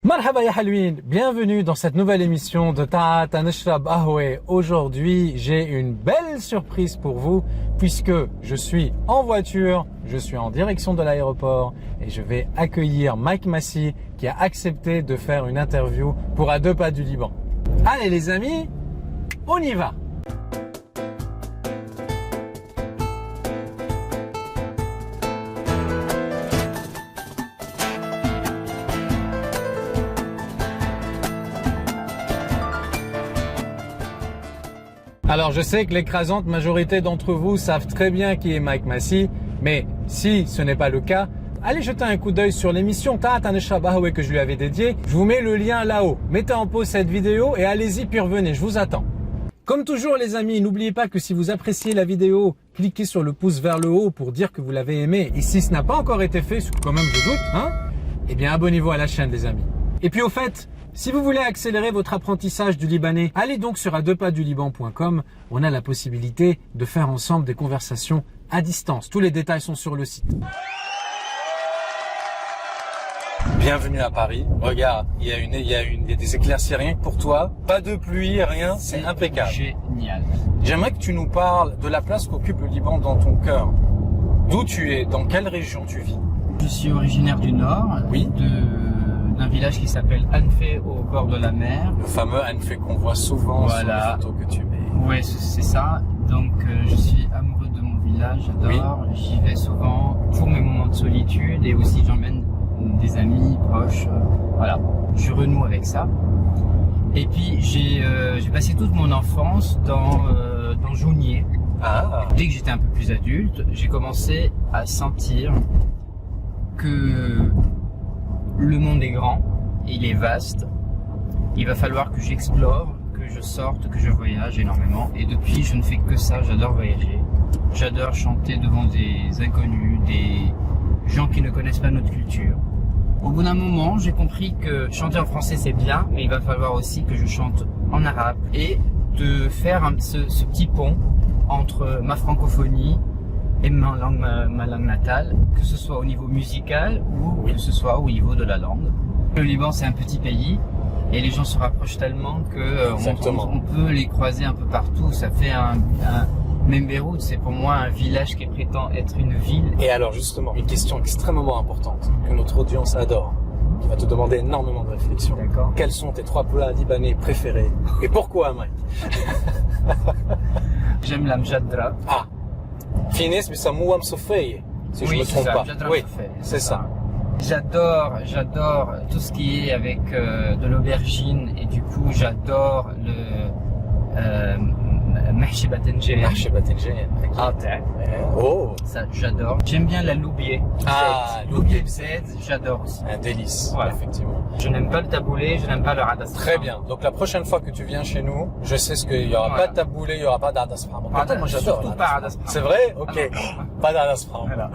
Marhaba ya Halouin, bienvenue dans cette nouvelle émission de Ta'at Nashrab Ahwe. Aujourd'hui, j'ai une belle surprise pour vous puisque je suis en voiture, je suis en direction de l'aéroport et je vais accueillir Mike Massy qui a accepté de faire une interview pour À deux pas du Liban. Allez les amis, on y va! Alors je sais que l'écrasante majorité d'entre vous savent très bien qui est Mike Massy, mais si ce n'est pas le cas, allez jeter un coup d'œil sur l'émission Ta'at Nashrab Ahwe que je lui avais dédiée. Je vous mets le lien là-haut. Mettez en pause cette vidéo et allez-y puis revenez, je vous attends. Comme toujours les amis, n'oubliez pas que si vous appréciez la vidéo, cliquez sur le pouce vers le haut pour dire que vous l'avez aimé. Et si ce n'a pas encore été fait, ce que quand même je doute, eh bien abonnez-vous à la chaîne les amis. Et puis au fait, si vous voulez accélérer votre apprentissage du libanais, allez donc sur adeuxpasduliban.com. On a la possibilité de faire ensemble des conversations à distance. Tous les détails sont sur le site. Bienvenue à Paris. Regarde, il y a des éclaircies rien que pour toi. Pas de pluie, rien, c'est impeccable. Génial. J'aimerais que tu nous parles de la place qu'occupe le Liban dans ton cœur. D'où tu es, dans quelle région tu vis? Je suis originaire du Nord, Oui. d'un village qui s'appelle Anfé au bord de la mer. Le fameux Anfé qu'on voit souvent sur les photos que tu mets. Ouais, c'est ça. Donc je suis amoureux de mon village, j'adore. Oui. J'y vais souvent pour mes moments de solitude et aussi j'emmène des amis proches. Voilà, je renoue avec ça. Et puis j'ai passé toute mon enfance dans Jounier. Ah. Dès que j'étais un peu plus adulte, j'ai commencé à sentir que le monde est grand, il est vaste, il va falloir que j'explore, que je sorte, que je voyage énormément. Et depuis, je ne fais que ça, j'adore voyager. J'adore chanter devant des inconnus, des gens qui ne connaissent pas notre culture. Au bout d'un moment, j'ai compris que chanter en français c'est bien, mais il va falloir aussi que je chante en arabe. Et de faire ce petit pont entre ma francophonie et ma langue natale, que ce soit au niveau musical ou que ce soit au niveau de la langue. Le Liban c'est un petit pays et les gens se rapprochent tellement que on peut les croiser un peu partout. Ça fait même Beyrouth, c'est pour moi un village qui prétend être une ville. Et alors justement, une question extrêmement importante que notre audience adore, qui va te demander énormément de réflexion. D'accord. Quels sont tes 3 plats libanais préférés et pourquoi, Mike? J'aime la mjadra. Ah, Finesse, mais ça mouam sofei, si je ne me trompe pas. Oui, c'est ça. J'adore tout ce qui est avec de l'aubergine et du coup j'adore le mahshi batenjeen. Mahshi batenjeen. Ah, oh, ça j'adore. J'aime bien la loubier. Ah, loubier bzed, j'adore aussi. Un délice, voilà. Effectivement. Je n'aime pas le taboulé, je n'aime pas le hadas. Très bien. Donc la prochaine fois que tu viens chez nous, je sais ce qu'il y aura pas de taboulé, il y aura pas d'hadas. Moi j'adore. Surtout pas hadas. C'est vrai? Ok. Pas d'hadas. Voilà.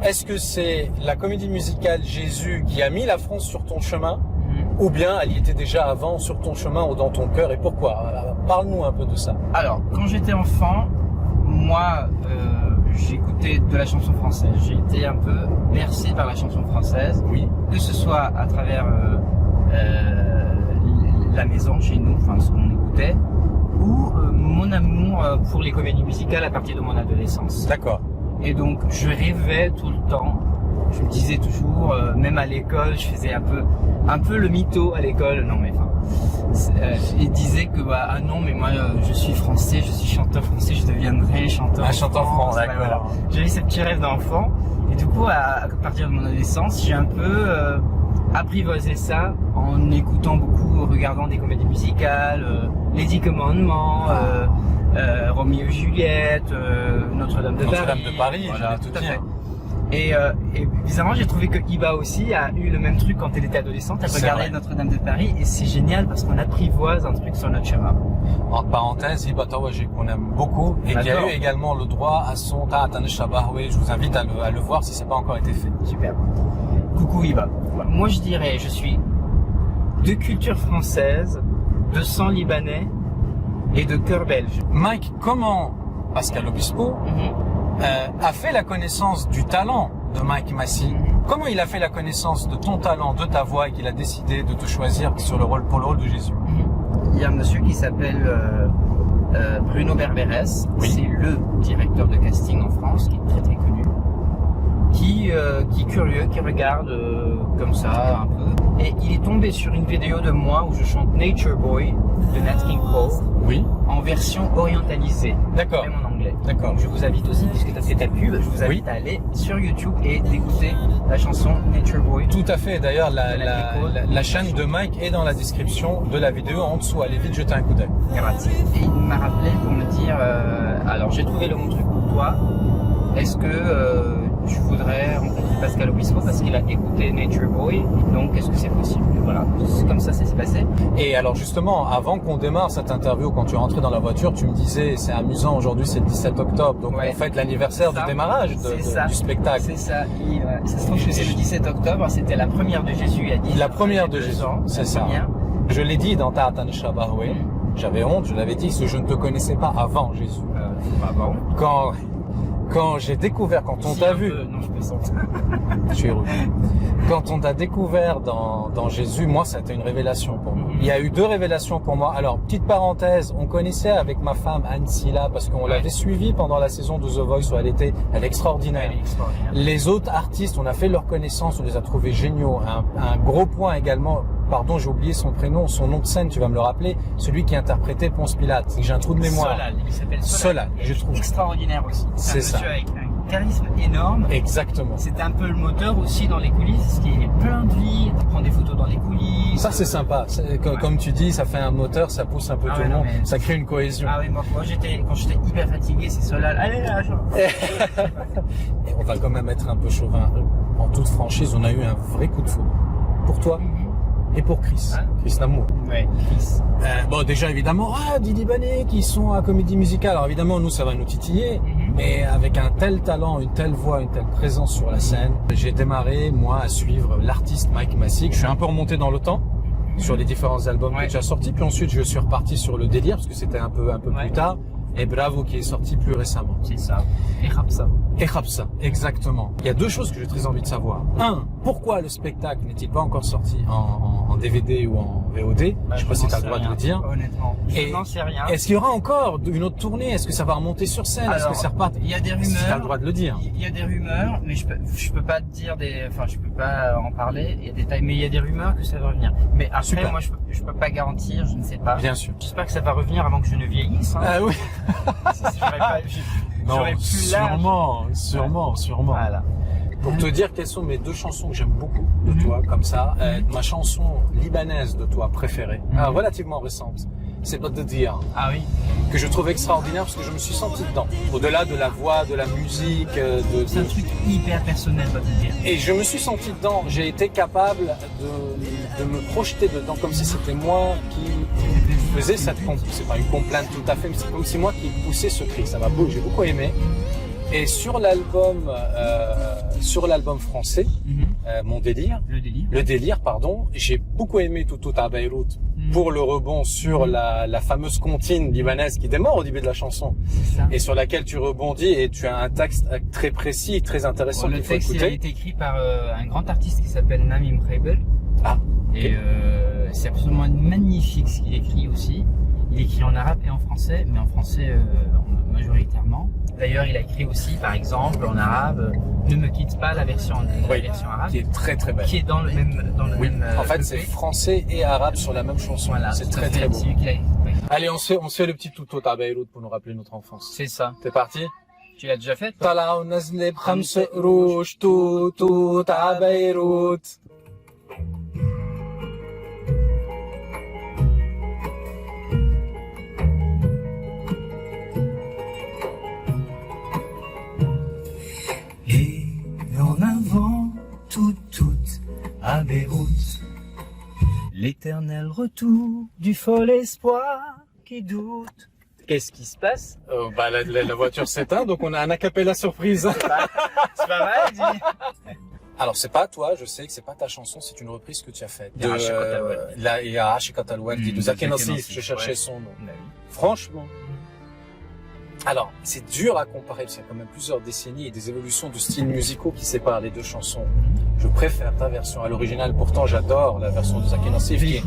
Est-ce que c'est la comédie musicale Jésus qui a mis la France sur ton chemin? Ou bien elle y était déjà avant sur ton chemin ou dans ton cœur et pourquoi? Parle-nous un peu de ça. Alors, quand j'étais enfant, moi, j'écoutais de la chanson française. J'ai été un peu bercé par la chanson française. Oui. Que ce soit à travers la maison chez nous, enfin ce qu'on écoutait, ou mon amour pour les comédies musicales à partir de mon adolescence. D'accord. Et donc, je rêvais tout le temps. Je me disais toujours, même à l'école, je faisais un peu le mytho à l'école. Non mais enfin, il disait que ah non mais moi je suis français, je suis chanteur français, je deviendrai chanteur. Chanteur français. D'accord. Voilà. J'avais ce petit rêve d'enfant et du coup à partir de mon adolescence, j'ai un peu apprivoisé ça en écoutant beaucoup, regardant des comédies musicales, Les 10 Commandements. Roméo et Juliette, Notre-Dame de Paris, voilà, tout à fait. Et bizarrement, j'ai trouvé que Iba aussi a eu le même truc quand elle était adolescente. Elle regardait Notre-Dame de Paris et c'est génial parce qu'on apprivoise un truc sur notre chemin. Entre parenthèses, Iba Tawaji qu'on aime beaucoup et qui a eu également le droit à son Ta'at Nashrab Ahwe. Je vous invite à le voir si c'est pas encore été fait. Super. Coucou Iba. Moi je dirais, je suis de culture française, de sang libanais et de cœur belge. Mike, comment Pascal Obispo a fait la connaissance du talent de Mike Massy Comment il a fait la connaissance de ton talent, de ta voix et qu'il a décidé de te choisir pour le rôle de Jésus? Il y a un monsieur qui s'appelle Bruno Berberes, Oui. c'est le directeur de casting en France, qui est très très connu, qui est curieux, qui regarde comme ça un peu. Et il est tombé sur une vidéo de moi où je chante Nature Boy de Nat King Cole Oui. en version orientalisée, D'accord. même en anglais. D'accord. Donc je vous invite aussi, puisque tu as fait ta pub, je vous invite Oui. à aller sur YouTube et d'écouter la chanson Nature Boy. Tout à fait. D'ailleurs, La la chaîne de Mike est dans la description de la vidéo en dessous. Allez vite jeter un coup d'œil. Et il m'a rappelé pour me dire alors j'ai trouvé le bon truc pour toi, est-ce que tu voudrais rencontrer Pascal Obispo parce qu'il a écouté Nature Boy, donc est-ce que c'est possible? Voilà, c'est comme ça s'est passé. Et alors justement, avant qu'on démarre cette interview, quand tu es rentré dans la voiture, tu me disais, c'est amusant, aujourd'hui c'est le 17 octobre, donc Ouais. on fête l'anniversaire C'est du ça. démarrage C'est ça. du spectacle. C'est ça, ça se trouve que c'est le 17 octobre, c'était la première de Jésus il y a 10 ans. La première de 2 Jésus, ans, c'est la ça. première. Je l'ai dit dans Ta'atan Shabahwe, j'avais honte, je l'avais dit, parce que je ne te connaissais pas avant Jésus. Bah bon. Quand j'ai découvert, quand on Si, t'a un vu, peu, non je peux sentir. je suis heureux. Quand on t'a découvert dans Jésus, moi, ça a été une révélation pour moi. Il y a eu 2 révélations pour moi. Alors, petite parenthèse, on connaissait avec ma femme Anne Silla, parce qu'on l'avait suivie pendant la saison de The Voice où elle était, elle est extraordinaire. Elle est extraordinaire. Les autres artistes, on a fait leur connaissance, on les a trouvés géniaux. Un gros point également, pardon, j'ai oublié son prénom, son nom de scène, tu vas me le rappeler, celui qui interprétait Ponce Pilate. J'ai un trou de mémoire. Solal, il s'appelle Solal, Il je est trouve. extraordinaire aussi. C'est ça. Un monsieur avec un charisme énorme. Exactement. C'est un peu le moteur aussi dans les coulisses, parce qu'il est plein de vie, il prend des photos dans les coulisses. Ça, c'est sympa. Comme tu dis, ça fait un moteur, ça pousse un peu Ah tout ouais, le non, monde, mais- ça crée une cohésion. Ah oui, moi quand j'étais hyper fatigué, c'est Solal. Allez là, Et on va quand même être un peu chauvin. En toute franchise, on a eu un vrai coup de foudre. Pour toi et pour Chris. Hein? Chris Namour. Ouais, Chris. Bon, déjà, évidemment, Didi Bané qui sont à Comédie Musicale. Alors, évidemment, nous, ça va nous titiller. Mais avec un tel talent, une telle voix, une telle présence sur la scène, j'ai démarré, moi, à suivre l'artiste Mike Massey. Je suis un peu remonté dans le temps sur les différents albums que tu as sortis. Puis ensuite, je suis reparti sur Le Délire, parce que c'était un peu plus tard. Et Bravo qui est sorti plus récemment. C'est ça. Et Rapsa. Et Rapsa, exactement. Il y a 2 choses que j'ai très envie de savoir. 1, pourquoi le spectacle n'est-il pas encore sorti en DVD ou en VOD? Je sais pas si tu as le droit de le dire. Honnêtement, Et je n'en sais rien. Est-ce qu'il y aura encore une autre tournée? Est-ce que ça va remonter sur scène? Est-ce Alors, que ça repart? il y a des Si tu as le rumeurs. droit de le dire. Il y a des rumeurs, mais je peux pas te dire je peux pas en parler, il y a des détails, mais il y a des rumeurs que ça va revenir. Mais après, Super. moi, je peux pas garantir, je ne sais pas. Bien sûr. J'espère que ça va revenir avant que je ne vieillisse, hein. Ah oui. J'aurais plus l'âge. Sûrement. Voilà. Pour te dire quelles sont mes 2 chansons que j'aime beaucoup de toi, comme ça, ma chanson libanaise de toi préférée, relativement récente, c'est Pas de dire, Ah oui. que je trouve extraordinaire parce que je me suis senti dedans. Au-delà de la voix, de la musique, C'est un truc hyper personnel, pas te dire. Et je me suis senti dedans. J'ai été capable de me projeter dedans comme si c'était moi qui faisais cette c'est pas une complainte tout à fait, mais c'est comme si moi qui poussais ce cri. Ça m'a beau, j'ai beaucoup aimé. Et sur l'album français, Mon délire, Le délire. Le délire, pardon, j'ai beaucoup aimé Tout à Beyrouth pour le rebond sur la fameuse comptine libanaise qui démarre au début de la chanson C'est ça. et sur laquelle tu rebondis et tu as un texte très précis, très intéressant Le qu'il faut texte, il a écouter. été écrit par un grand artiste qui s'appelle Namim Khaibel. Ah, Et c'est absolument magnifique ce qu'il écrit aussi. Il écrit en arabe et en français, mais en français majoritairement. D'ailleurs, il a écrit aussi, par exemple, en arabe, Ne me quitte pas, la version arabe, qui est très très belle. qui est dans le même. En fait, c'est EP. français et arabe sur la même chanson. Voilà, c'est tout à très fait, très beau. c'est lui qui l'a écrit. Ouais. Allez, on se fait le petit Tout à Beyrouth pour nous rappeler notre enfance. C'est ça. T'es parti? Tu l'as déjà fait, toi? طلعوا نزلة بخمس قروش توت ع بيروت. Et en avant, toute à Beyrouth, l'éternel retour du fol espoir qui doute. Qu'est-ce qui se passe? La voiture s'éteint, donc on a un acapella surprise. C'est pas mal, dis. Alors c'est pas toi, je sais que c'est pas ta chanson, c'est une reprise que tu as faite. De Ashik Al-Waldi. Il y a Ashik Al-Waldi de de Zaki Zaki Nassif, Nassif, je cherchais ouais. son nom. Franchement, Alors, c'est dur à comparer, parce qu'il y a quand même plusieurs décennies et des évolutions de styles musicaux qui séparent les deux chansons. Je préfère ta version à l'original, pourtant j'adore la version de Zaki Nassif qui est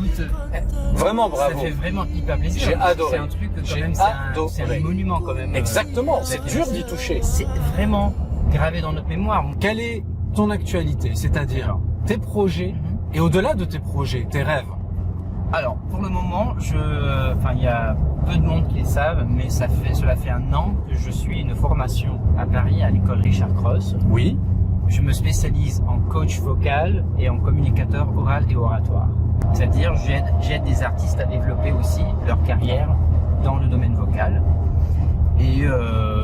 vraiment bravo. Ça fait vraiment hyper plaisir. J'ai adoré. C'est un truc quand J'ai même, c'est un monument quand même. Exactement, c'est dur d'y toucher. C'est vraiment gravé dans notre mémoire. Quelle est ton actualité, c'est-à-dire tes projets et au-delà de tes projets, tes rêves? Alors, pour le moment, il y a peu de monde qui le savent, mais cela fait 1 an que je suis une formation à Paris, à l'école Richard Cross. Oui. Je me spécialise en coach vocal et en communicateur oral et oratoire. C'est-à-dire, j'aide des artistes à développer aussi leur carrière dans le domaine vocal. Et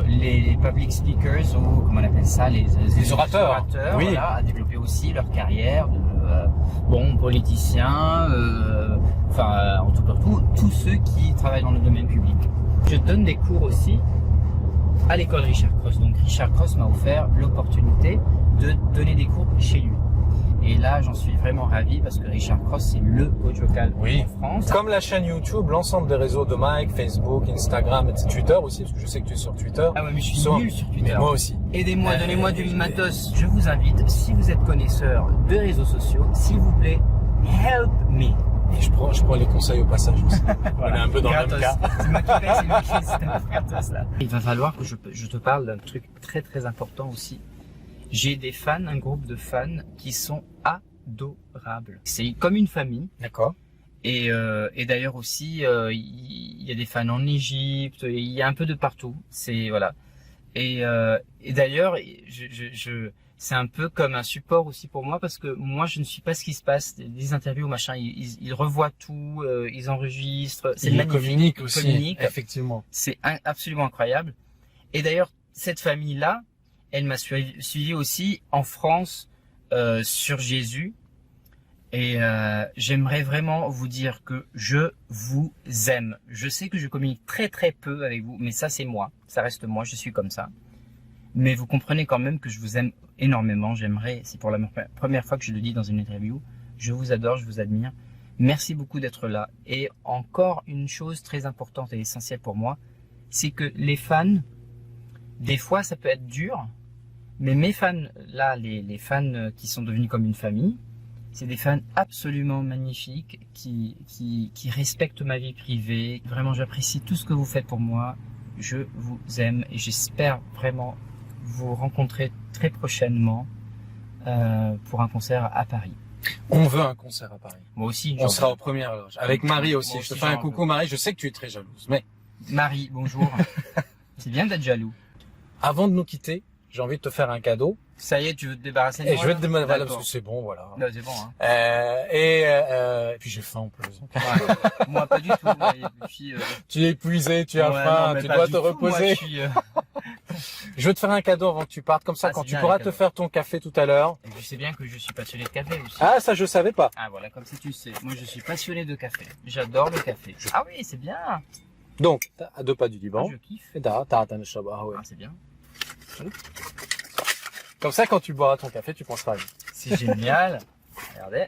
les public speakers, ou comment on appelle ça, les orateurs, oui. Voilà, à développer aussi leur carrière de politiciens, en tout cas tous ceux qui travaillent dans le domaine public. Je donne des cours aussi à l'école Richard Cross. Donc Richard Cross m'a offert l'opportunité de donner des cours chez lui. Et là, j'en suis vraiment ravi parce que Richard Cross, c'est le coach vocal en France. Comme la chaîne YouTube, l'ensemble des réseaux de Mike, Facebook, Instagram, etc. Twitter aussi, parce que je sais que tu es sur Twitter. Ah ouais, mais je suis nul sur Twitter. Mais moi aussi. Aidez-moi, donnez-moi du matos. Je vous invite, si vous êtes connaisseur de réseaux sociaux, s'il vous plaît, help me. Et je prends les conseils au passage aussi. Voilà. On est un peu dans gratos. le même cas. C'est moi qui paye, c'est lui qui c'est gratos là. Il va falloir que je te parle d'un truc très très important aussi. J'ai des fans, un groupe de fans qui sont adorables. C'est comme une famille. D'accord. Et d'ailleurs aussi, il y a des fans en Égypte, il y a un peu de partout. C'est voilà. Et d'ailleurs, c'est un peu comme un support aussi pour moi parce que moi je ne suis pas ce qui se passe, des interviews machin, ils revoient tout, ils enregistrent. C'est magnifique. Communiquent aussi. Effectivement. C'est absolument incroyable. Et d'ailleurs, cette famille-là, elle m'a suivi aussi en France sur Jésus. Et j'aimerais vraiment vous dire que je vous aime. Je sais que je communique très très peu avec vous, mais ça c'est moi. Ça reste moi, je suis comme ça. Mais vous comprenez quand même que je vous aime énormément. J'aimerais, c'est pour la première fois que je le dis dans une interview, je vous adore, je vous admire. Merci beaucoup d'être là. Et encore une chose très importante et essentielle pour moi, c'est que les fans, des fois ça peut être dur, mais mes fans, là, les fans qui sont devenus comme une famille, c'est des fans absolument magnifiques qui respectent ma vie privée. Vraiment, j'apprécie tout ce que vous faites pour moi. Je vous aime et j'espère vraiment vous rencontrer très prochainement pour un concert à Paris. On veut un concert à Paris. Moi aussi. On sera aux premières loges. Avec Marie aussi. Je te fais un coucou Marie, je sais que tu es très jalouse. Mais Marie, bonjour. C'est bien d'être jaloux. Avant de nous quitter, j'ai envie de te faire un cadeau. Ça y est, tu veux te débarrasser de moi? Je vais te débarrasser parce que c'est bon, voilà. Non, c'est bon, hein. Et puis j'ai faim en plus. Ouais. Moi, pas du tout. Et puis, tu es épuisé, tu as faim, tu dois te reposer. Je veux te faire un cadeau avant que tu partes, comme ça quand tu pourras te faire ton café tout à l'heure. Et tu sais bien que je suis passionné de café aussi. Ah, ça je savais pas. Ah voilà, comme ça tu sais. Moi je suis passionné de café. J'adore le café. Ah oui, c'est bien. Donc, à 2 pas du Liban. Ah, je kiffe. Ah, c'est bien. Comme ça, quand tu boiras ton café, tu penseras à lui. C'est génial. Regardez.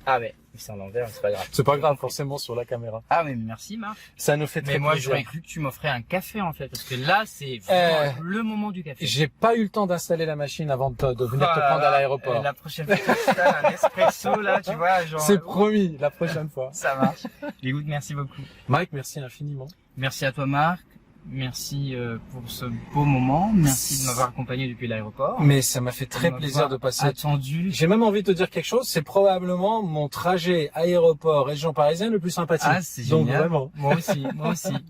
Ah mais c'est en l'envers, c'est pas grave. C'est pas grave, forcément sur la caméra. Ah mais merci Marc. Ça nous fait très plaisir. Mais moi j'aurais cru que tu m'offrais un café en fait, parce que là c'est vraiment le moment du café. J'ai pas eu le temps d'installer la machine avant de venir te prendre à l'aéroport. La prochaine fois que tu as un espresso là, tu vois, genre. C'est promis, la prochaine fois. Ça marche. Écoute, merci beaucoup. Mike, merci infiniment. Merci à toi Marc. Merci pour ce beau moment. Merci de m'avoir accompagné depuis l'aéroport. Mais ça m'a fait très plaisir de passer. Attendu. J'ai même envie de te dire quelque chose. C'est probablement mon trajet aéroport région parisienne le plus sympathique. Ah, c'est génial. Donc vraiment. Moi aussi.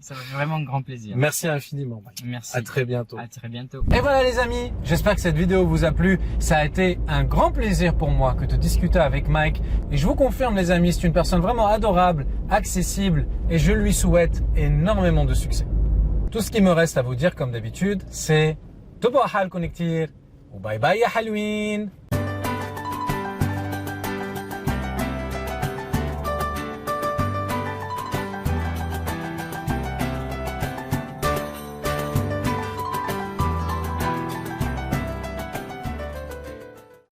Ça me fait vraiment un grand plaisir. Merci infiniment. Mike. Merci. À très bientôt. À très bientôt. Et voilà les amis. J'espère que cette vidéo vous a plu. Ça a été un grand plaisir pour moi que de discuter avec Mike. Et je vous confirme les amis, c'est une personne vraiment adorable, accessible et je lui souhaite énormément de succès. Tout ce qui me reste à vous dire comme d'habitude, c'est Tobo halkon ktir ou bye bye ya halwin.